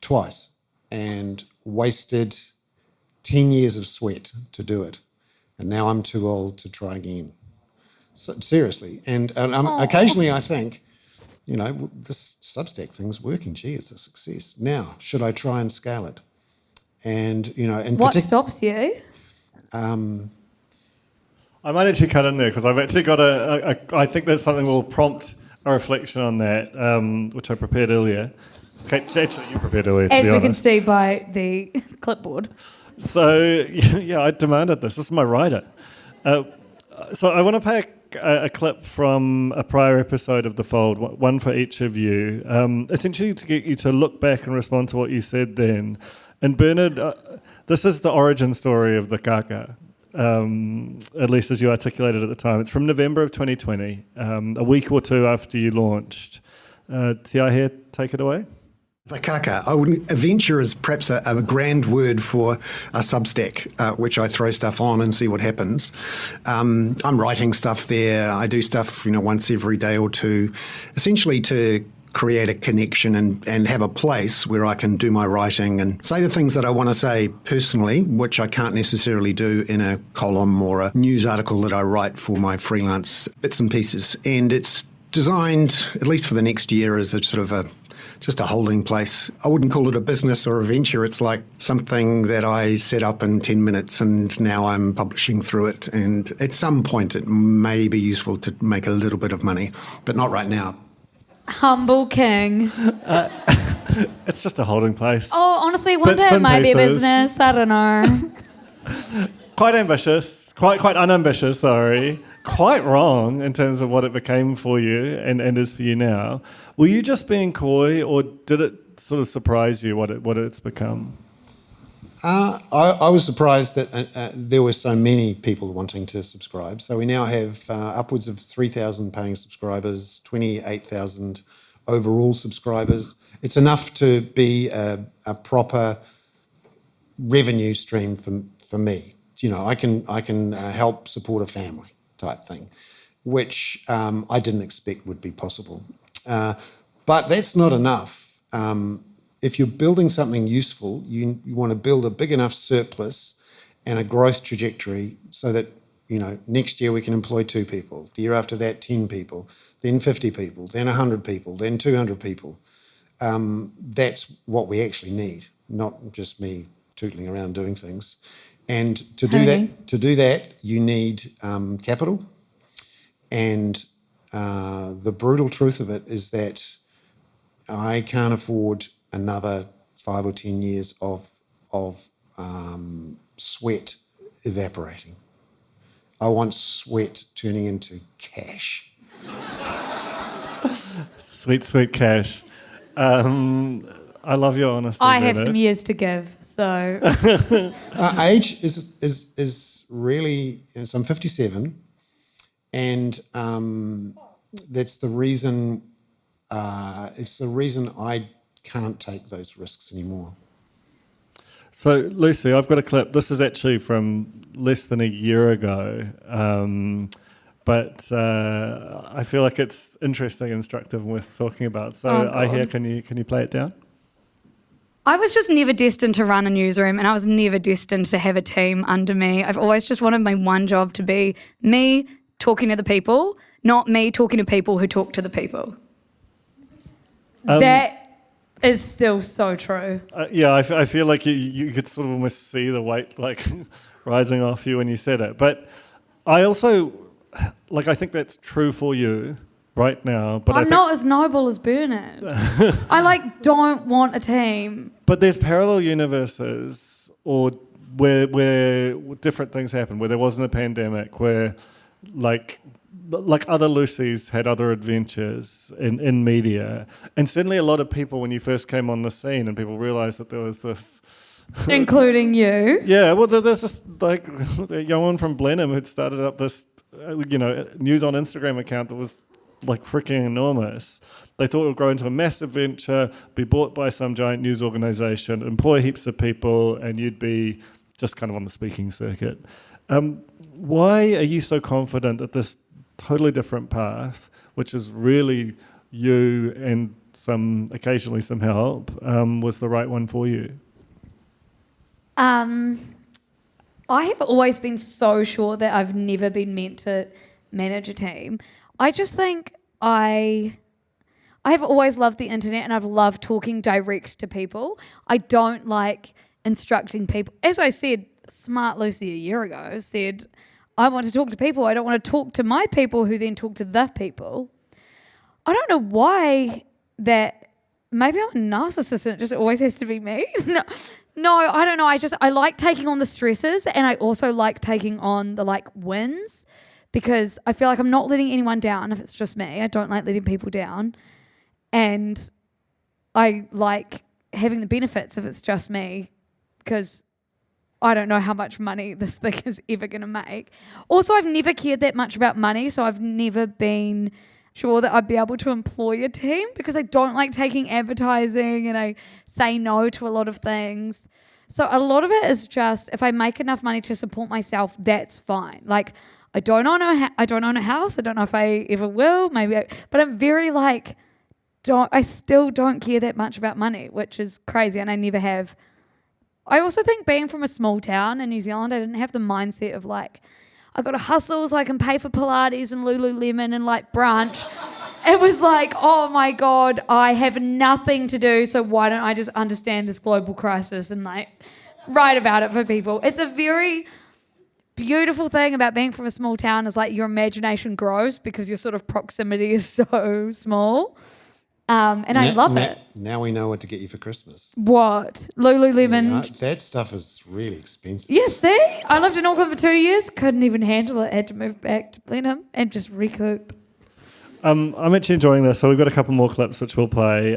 twice and wasted 10 years of sweat to do it. And now I'm too old to try again. So, seriously. And occasionally I think, this Substack thing's working. Gee, it's a success. Now, should I try and scale it? And, what stops you? I might actually cut in there because I've actually got I think there's something that will prompt a reflection on that, which I prepared earlier. Okay, actually, you prepared earlier, As we can see by the clipboard. So, yeah, I demanded this. This is my writer. So I want to play a clip from a prior episode of The Fold, one for each of you, essentially to get you to look back and respond to what you said then. And Bernard, this is the origin story of the Kākā. At least as you articulated at the time. It's from November of 2020, a week or two after you launched. Tia here, take it away. The Kākā. A venture is perhaps a grand word for a Substack, which I throw stuff on and see what happens. I'm writing stuff there. I do stuff, once every day or two, essentially to create a connection and have a place where I can do my writing and say the things that I want to say personally, which I can't necessarily do in a column or a news article that I write for my freelance bits and pieces. And it's designed, at least for the next year, as a sort of just a holding place. I wouldn't call it a business or a venture. It's like something that I set up in 10 minutes and now I'm publishing through it. And at some point it may be useful to make a little bit of money, but not right now. Humble king. It's just a holding place. Oh, honestly, one day it might be a business. I don't know. Quite ambitious, quite unambitious, sorry. Quite wrong in terms of what it became for you and is for you now. Were you just being coy, or did it sort of surprise you what it's become? I was surprised that there were so many people wanting to subscribe. So we now have upwards of 3,000 paying subscribers, 28,000 overall subscribers. It's enough to be a proper revenue stream for me. I can help support a family type thing, which I didn't expect would be possible. But that's not enough. If you're building something useful, you want to build a big enough surplus and a growth trajectory so that, next year we can employ 2 people, the year after that 10 people, then 50 people, then 100 people, then 200 people. That's what we actually need, not just me tootling around doing things. And to do that, you need capital. And the brutal truth of it is that I can't afford another 5 or 10 years of sweat evaporating. I want sweat turning into cash. Sweet cash. I love your honesty. I have some years to give, so. Age is really. So I'm 57, and that's the reason. It's the reason I can't take those risks anymore. So, Lucy, I've got a clip. This is actually from less than a year ago, but I feel like it's interesting, instructive, and worth talking about. So, I hear. Can you play it down? I was just never destined to run a newsroom, and I was never destined to have a team under me. I've always just wanted my one job to be me talking to the people, not me talking to people who talk to the people. That is still so true. I feel like you could sort of almost see the weight like rising off you when you said it. But I also, like, I think that's true for you right now. But I'm not as noble as Bernard. I don't want a team. But there's parallel universes or where different things happen, where there wasn't a pandemic, where like other Lucys had other adventures in media. And certainly a lot of people, when you first came on the scene and people realised that there was this... Including you. Yeah, well, there's this, like, Johan from Blenheim who'd started up this, news on Instagram account that was, like, freaking enormous. They thought it would grow into a massive venture, be bought by some giant news organisation, employ heaps of people, and you'd be just kind of on the speaking circuit. Why are you so confident that this totally different path, which is really you and occasionally some help, was the right one for you? I have always been so sure that I've never been meant to manage a team. I just think I have always loved the internet and I've loved talking direct to people. I don't like instructing people. As I said, smart Lucy a year ago said, I want to talk to people. I don't want to talk to my people who then talk to the people. I don't know why that. Maybe I'm a narcissist and it just always has to be me. No, I don't know. I like taking on the stresses and I also like taking on the wins because I feel like I'm not letting anyone down if it's just me. I don't like letting people down. And I like having the benefits if it's just me because I don't know how much money this thing is ever going to make. Also, I've never cared that much about money, so I've never been sure that I'd be able to employ a team because I don't like taking advertising and I say no to a lot of things. So a lot of it is just if I make enough money to support myself, that's fine. Like I don't own a house. I don't know if I ever will. But I'm very I still don't care that much about money, which is crazy, and I never have. I also think being from a small town in New Zealand, I didn't have the mindset of I got to hustle so I can pay for Pilates and Lululemon and brunch. It was oh my God, I have nothing to do, so why don't I just understand this global crisis and write about it for people? It's a very beautiful thing about being from a small town is your imagination grows because your sort of proximity is so small. I love it. Now we know what to get you for Christmas. What? Lululemon? That stuff is really expensive. Yeah, see? I lived in Auckland for 2 years, couldn't even handle it, had to move back to Blenheim and just recoup. I'm actually enjoying this, so we've got a couple more clips which we'll play.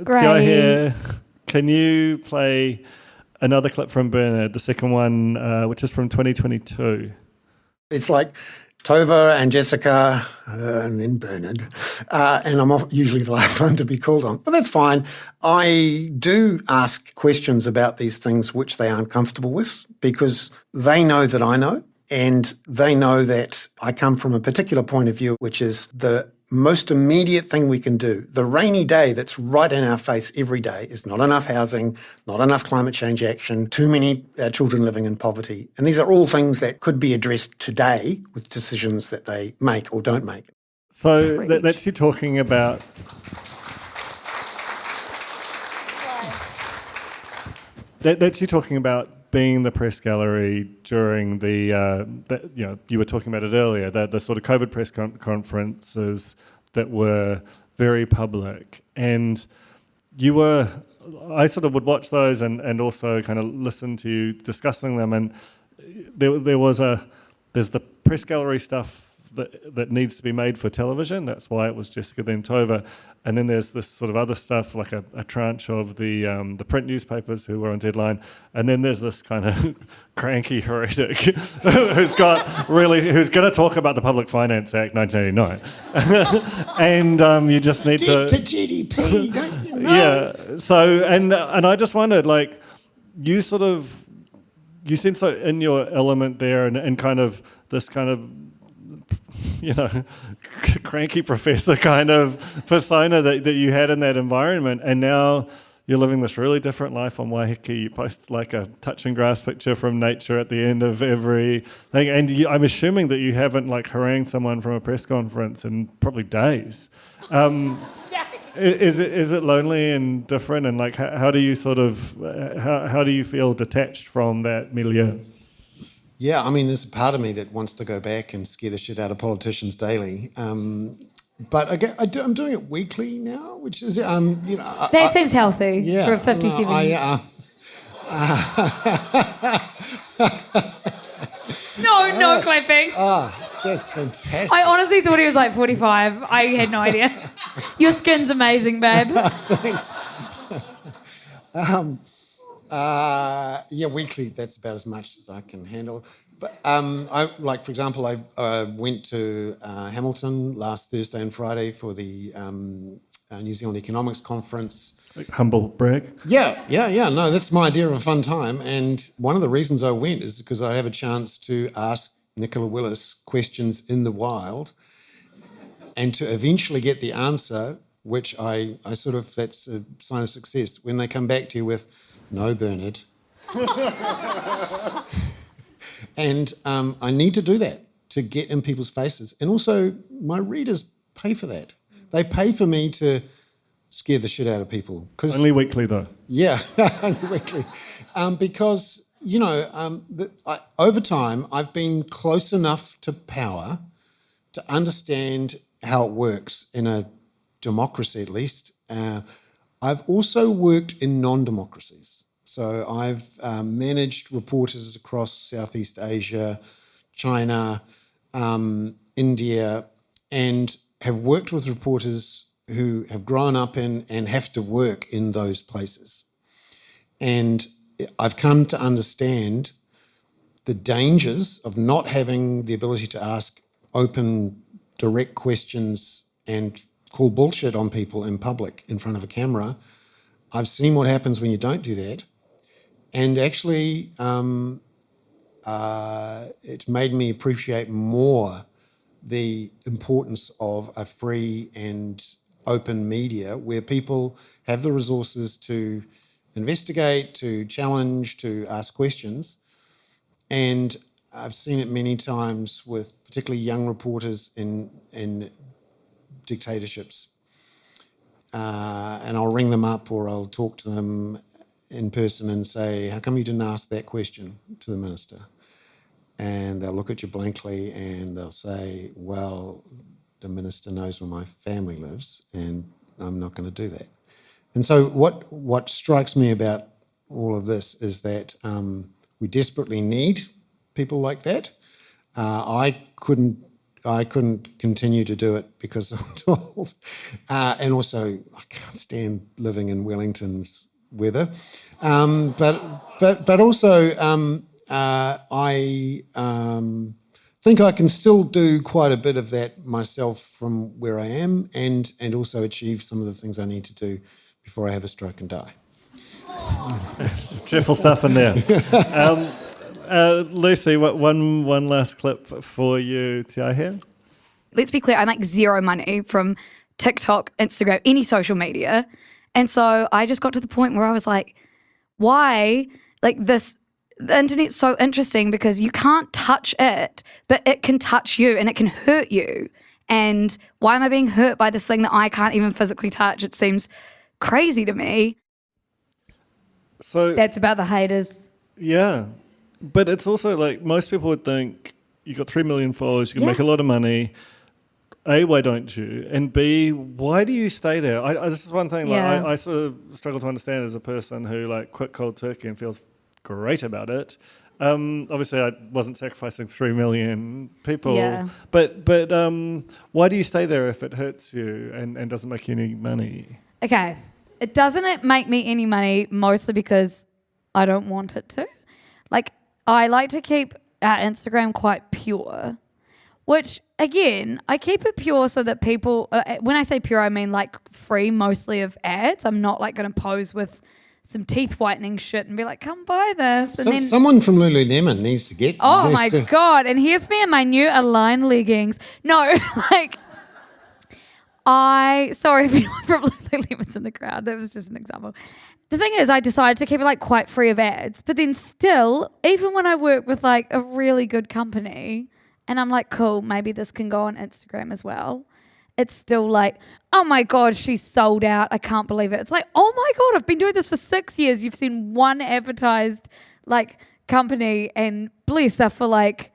Great. Tia here, can you play another clip from Bernard, the second one, which is from 2022? It's Tova and Jessica and then Bernard. And I'm usually the last one to be called on. But that's fine. I do ask questions about these things which they aren't comfortable with because they know that I know and they know that I come from a particular point of view, which is the most immediate thing we can do. The rainy day that's right in our face every day is not enough housing, not enough climate change action, too many children living in poverty. And these are all things that could be addressed today with decisions that they make or don't make. So that's you talking about... That's you talking about being in the press gallery during you were talking about it earlier, the sort of COVID press conferences that were very public. And I sort of would watch those and also kind of listen to you discussing them. And there's the press gallery stuff that needs to be made for television. That's why it was Jessica then Tova. And then there's this sort of other stuff like a tranche of the print newspapers who were on deadline. And then there's this kind of cranky heretic who's going to talk about the Public Finance Act 1989. And you just need to GDP, don't you know? Yeah. So and I just wondered, you seem so in your element there and kind of this kind of cranky professor kind of persona that you had in that environment, and now you're living this really different life on Waiheke. You post like a touch and grass picture from nature at the end of every thing. And I'm assuming that you haven't like harangued someone from a press conference in probably days. Is it lonely and different? And like, how do you sort of, how do you feel detached from that milieu? Yeah, I mean, there's a part of me that wants to go back and scare the shit out of politicians daily. But I'm doing it weekly now, which is, That seems healthy for a 57. No clapping. That's fantastic. I honestly thought he was like 45. I had no idea. Your skin's amazing, babe. Thanks. Weekly, that's about as much as I can handle. But for example, I went to Hamilton last Thursday and Friday for the New Zealand Economics Conference. Like humble brag? Yeah. No, that's my idea of a fun time. And one of the reasons I went is because I have a chance to ask Nicola Willis questions in the wild and to eventually get the answer, which I sort of, that's a sign of success. When they come back to you with, no, Bernard. And I need to do that to get in people's faces. And also, my readers pay for that. They pay for me to scare the shit out of people. Only weekly, though. Yeah, only weekly. Because, over time, I've been close enough to power to understand how it works in a democracy, at least. I've also worked in non-democracies. So I've managed reporters across Southeast Asia, China, India, and have worked with reporters who have grown up in and have to work in those places. And I've come to understand the dangers of not having the ability to ask open, direct questions and call bullshit on people in public in front of a camera. I've seen what happens when you don't do that. And actually, it made me appreciate more the importance of a free and open media where people have the resources to investigate, to challenge, to ask questions. And I've seen it many times with particularly young reporters in dictatorships. And I'll ring them up or I'll talk to them in person and say, how come you didn't ask that question to the minister? And they'll look at you blankly and they'll say, well, the minister knows where my family lives and I'm not going to do that. And so what strikes me about all of this is that we desperately need people like that. I couldn't continue to do it because I'm too old. And also, I can't stand living in Wellington's weather. But also, I think I can still do quite a bit of that myself from where I am and also achieve some of the things I need to do before I have a stroke and die. Cheerful stuff in there. Lucy, one last clip for you. Te here. Let's be clear, I make zero money from TikTok, Instagram, any social media. And so I just got to the point where I was like, why? Like the internet's so interesting because you can't touch it, but it can touch you and it can hurt you. And why am I being hurt by this thing that I can't even physically touch? It seems crazy to me. So that's about the haters. Yeah. But it's also like most people would think you got 3 million followers, you can make a lot of money. A, why don't you? And B, why do you stay there? This is one thing I sort of struggle to understand as a person who like quit cold turkey and feels great about it. Obviously, I wasn't sacrificing 3 million people. Yeah. But why do you stay there if it hurts you and doesn't make you any money? Okay. It doesn't make me any money mostly because I don't want it to. Like, I like to keep our Instagram quite pure, which, again, I keep it pure so that people, when I say pure, I mean like free mostly of ads. I'm not like going to pose with some teeth whitening shit and be like, come buy this. And then someone from Lululemon needs to get... Oh my God. And here's me in my new Align leggings. No, like, Sorry if anyone from Lululemon's in the crowd. That was just an example. The thing is, I decided to keep it like quite free of ads. But then still, even when I work with like a really good company and I'm like, cool, maybe this can go on Instagram as well, it's still like, oh my God, she's sold out. I can't believe it. It's like, oh my God, I've been doing this for 6 years. You've seen one advertised like company and bless her for like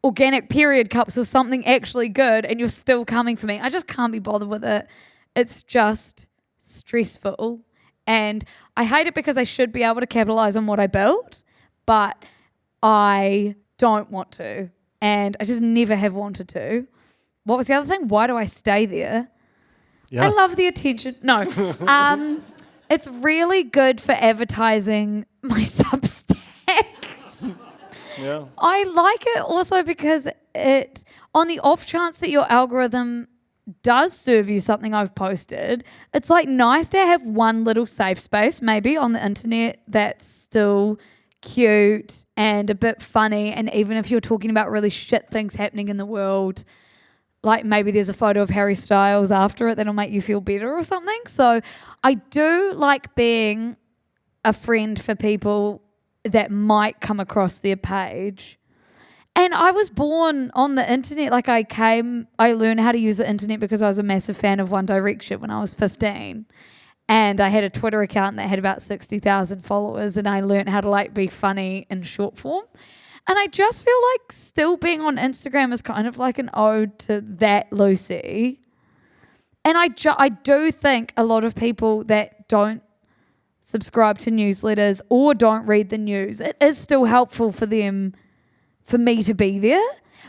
organic period cups or something actually good, and you're still coming for me. I just can't be bothered with it. It's just stressful. And I hate it because I should be able to capitalize on what I built, but I don't want to. And I just never have wanted to. What was the other thing? Why do I stay there? Yeah. I love the attention. No. It's really good for advertising my Substack. Yeah. I like it also because it, on the off chance that your algorithm does serve you something I've posted, it's like nice to have one little safe space maybe on the internet that's still cute and a bit funny. And even if you're talking about really shit things happening in the world, like maybe there's a photo of Harry Styles after it that'll make you feel better or something. So I do like being a friend for people that might come across their page. And I was born on the internet. Like I learned how to use the internet because I was a massive fan of One Direction when I was 15. And I had a Twitter account that had about 60,000 followers, and I learned how to like be funny in short form. And I just feel like still being on Instagram is kind of like an ode to that Lucy. And I do think a lot of people that don't subscribe to newsletters or don't read the news, it is still helpful for them, for me to be there.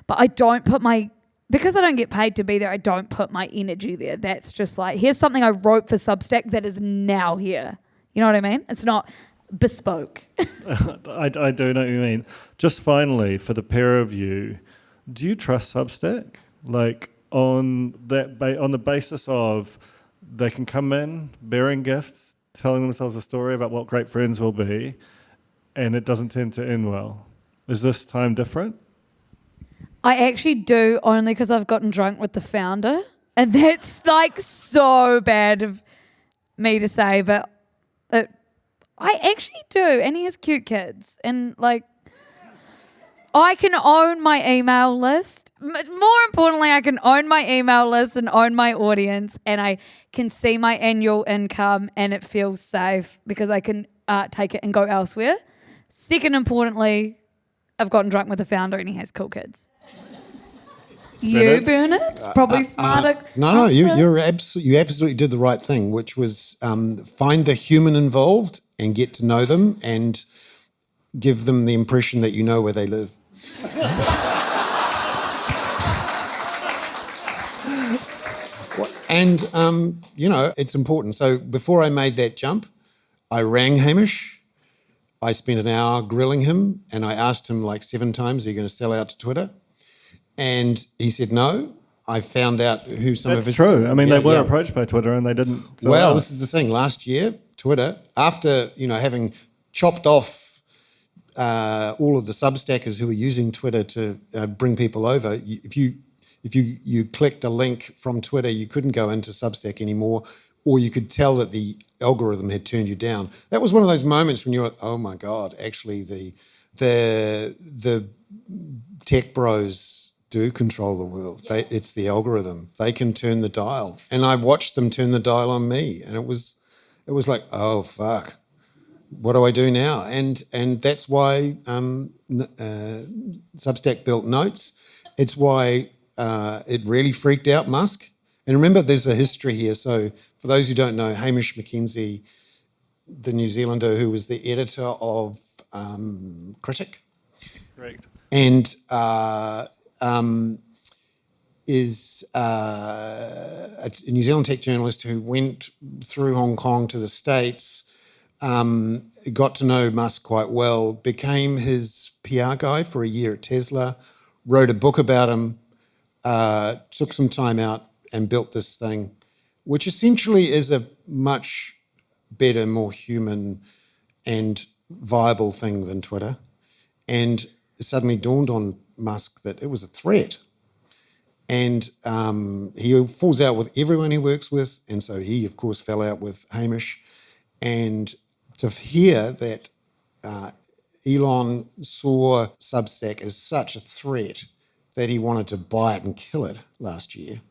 But I don't put because I don't get paid to be there, I don't put my energy there. That's just like, here's something I wrote for Substack that is now here. You know what I mean? It's not bespoke. I do know what you mean. Just finally, for the pair of you, do you trust Substack? Like on the basis of they can come in bearing gifts, telling themselves a story about what great friends will be, and it doesn't tend to end well. Is this time different? I actually do, only because I've gotten drunk with the founder, and that's like so bad of me to say, but I actually do, and he has cute kids, and like I can own my email list. More importantly, I can own my email list and own my audience, and I can see my annual income, and it feels safe because I can take it and go elsewhere. Second, importantly, I've gotten drunk with the founder, and he has cool kids. You, Bernard? Probably smarter. No, you absolutely did the right thing, which was find the human involved and get to know them and give them the impression that you know where they live. And, it's important. So before I made that jump, I rang Hamish. I spent an hour grilling him, and I asked him like 7 times, are you going to sell out to Twitter? And he said no. I found out who some of his... That's true. I mean, they were approached by Twitter and they didn't... Well, this is the thing. Last year, Twitter, after, having chopped off all of the Substackers who were using Twitter to bring people over, if you clicked a link from Twitter, you couldn't go into Substack anymore, or you could tell that the algorithm had turned you down. That was one of those moments when you were, oh my God, actually the tech bros do control the world. It's the algorithm. They can turn the dial. And I watched them turn the dial on me, and it was like, oh fuck, what do I do now? And that's why Substack built Notes. It's why it really freaked out Musk. And remember, there's a history here. So for those who don't know, Hamish Mackenzie, the New Zealander who was the editor of Critic. Correct. And is a New Zealand tech journalist who went through Hong Kong to the States, got to know Musk quite well, became his PR guy for a year at Tesla, wrote a book about him, took some time out and built this thing, which essentially is a much better, more human and viable thing than Twitter. And it suddenly dawned on Musk that it was a threat. And he falls out with everyone he works with, and so he, of course, fell out with Hamish. And to hear that Elon saw Substack as such a threat that he wanted to buy it and kill it last year,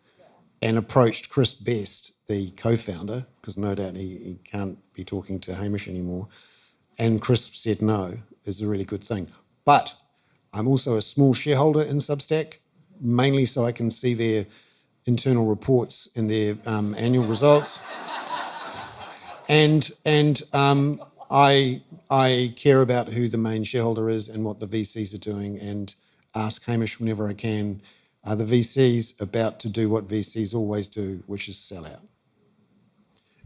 and approached Chris Best, the co-founder, because no doubt he can't be talking to Hamish anymore, and Chris said no, is a really good thing. But I'm also a small shareholder in Substack, mainly so I can see their internal reports and their annual results. And I care about who the main shareholder is and what the VCs are doing, and ask Hamish whenever I can, are the VCs about to do what VCs always do, which is sell out?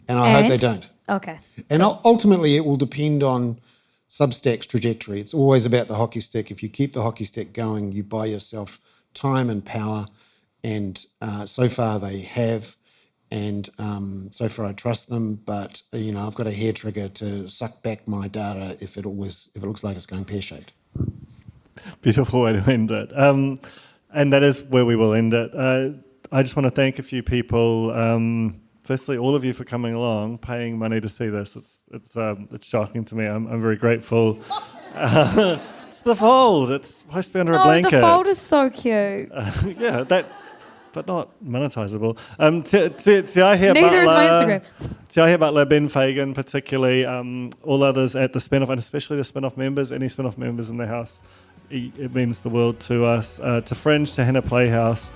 And I hope they don't. Okay. And ultimately it will depend on Substack's trajectory. It's always about the hockey stick. If you keep the hockey stick going, you buy yourself time and power, and so far they have, and so far I trust them, but I've got a hair trigger to suck back my data if it looks like it's going pear-shaped. Beautiful way to end it. And that is where we will end it. I just want to thank a few people. Firstly, all of you for coming along, paying money to see this. It's shocking to me. I'm very grateful. It's the fold. It's supposed to be under a blanket. The fold is so cute. Yeah, but not monetizable. Te Aihe Neither is my Instagram. Te Aihe Butler, Ben Fagan particularly, all others at the spin-off, and especially the spin-off members, any spin-off members in the house. It means the world to us. To Fringe, to Hannah Playhouse,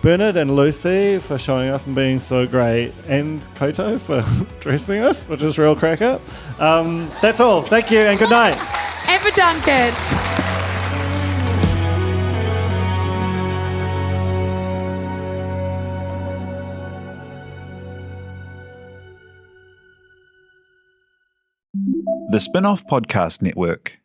Bernard and Lucy for showing up and being so great, and Koto for dressing us, which is real crack up. That's all. Thank you and good night. And for Duncan. The Spin-off Podcast Network.